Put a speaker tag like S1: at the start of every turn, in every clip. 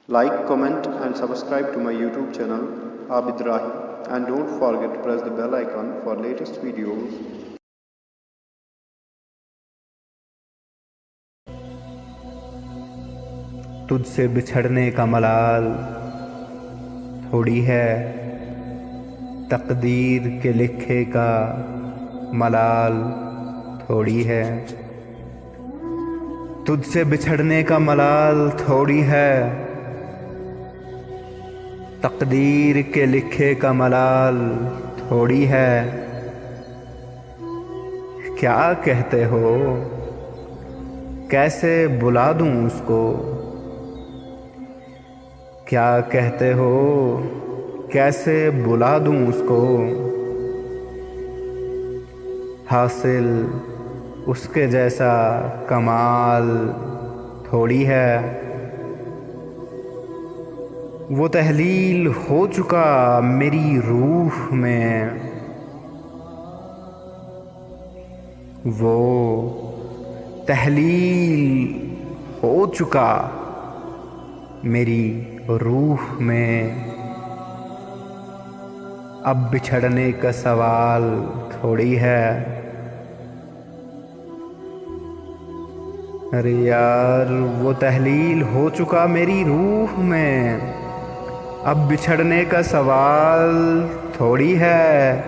S1: Like, comment and subscribe to my YouTube channel Abid Rahi, and don't forget to press the bell icon for latest videos.
S2: तुझसे बिछड़ने का मलाल थोड़ी है, तकदीर के लिखे का मलाल थोड़ी है। तुझसे बिछड़ने का मलाल थोड़ी है, तकदीर के लिखे का मलाल थोड़ी है। क्या कहते हो, कैसे बुला दूं उसको? क्या कहते हो, कैसे बुला दूं उसको? हासिल उसके जैसा कमाल थोड़ी है। वो तहलील हो चुका मेरी रूह में, वो तहलील हो चुका मेरी रूह में। अब बिछड़ने का सवाल थोड़ी है। अरे यार, वो तहलील हो चुका मेरी रूह में, अब बिछड़ने का सवाल थोड़ी है।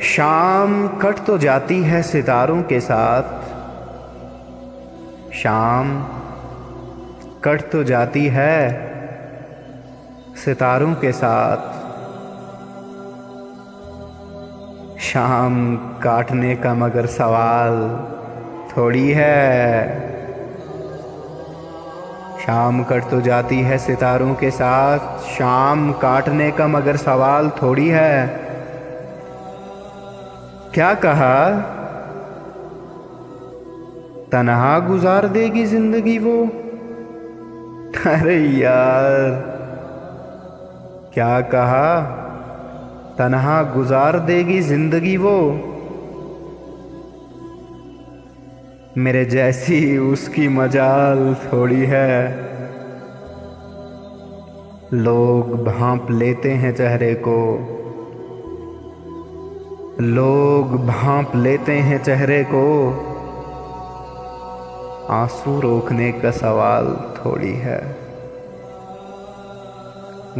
S2: शाम कट तो जाती है सितारों के साथ, शाम कट तो जाती है सितारों के साथ। शाम काटने का मगर सवाल थोड़ी है। शाम कट तो जाती है सितारों के साथ, शाम काटने का मगर सवाल थोड़ी है। क्या कहा, तन्हा गुजार देगी जिंदगी वो? अरे यार, क्या कहा, तन्हा गुजार देगी जिंदगी वो? मेरे जैसी उसकी मजाल थोड़ी है। लोग भांप लेते हैं चेहरे को, लोग भांप लेते हैं चेहरे को, आंसू रोकने का सवाल थोड़ी है।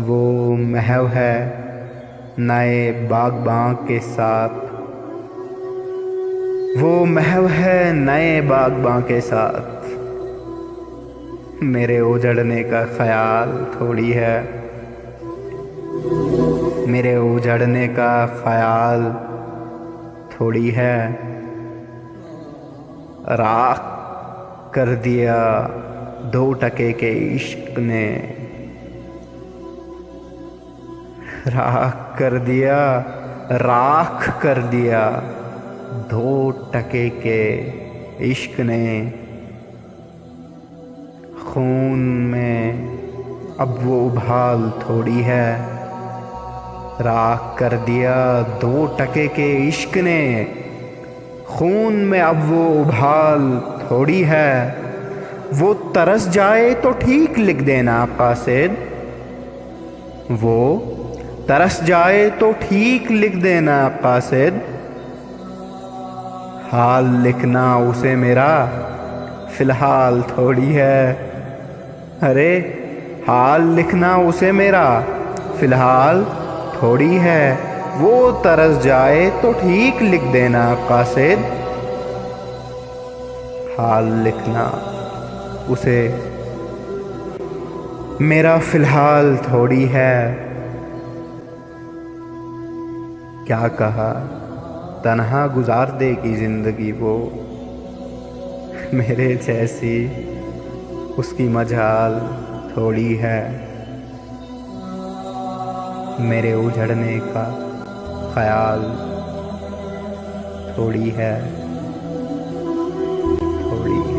S2: वो महव है नए बागबां के साथ, वो महव है नए बागबां के साथ। मेरे उजड़ने का ख्याल थोड़ी है, मेरे उजड़ने का ख्याल थोड़ी है। राख कर दिया 2 टके के इश्क ने, राख कर दिया, राख कर दिया 2 टके के इश्क ने। खून में अब वो उबाल थोड़ी है, राख कर दिया 2 टके के इश्क ने। खून में अब वो उबाल थोड़ी है। वो तरस जाए तो ठीक लिख देना कासिद, वो तरस जाए तो ठीक लिख देना कासिद। हाल लिखना उसे मेरा फिलहाल थोड़ी है। अरे, हाल लिखना उसे मेरा फिलहाल थोड़ी है। वो तरस जाए तो ठीक लिख देना कासिद, हाल लिखना उसे मेरा फिलहाल थोड़ी है। क्या कहा, तन्हा गुजार देगी जिंदगी वो? मेरे जैसी उसकी मजाल थोड़ी है। मेरे उजड़ने का ख्याल थोड़ी है, थोड़ी।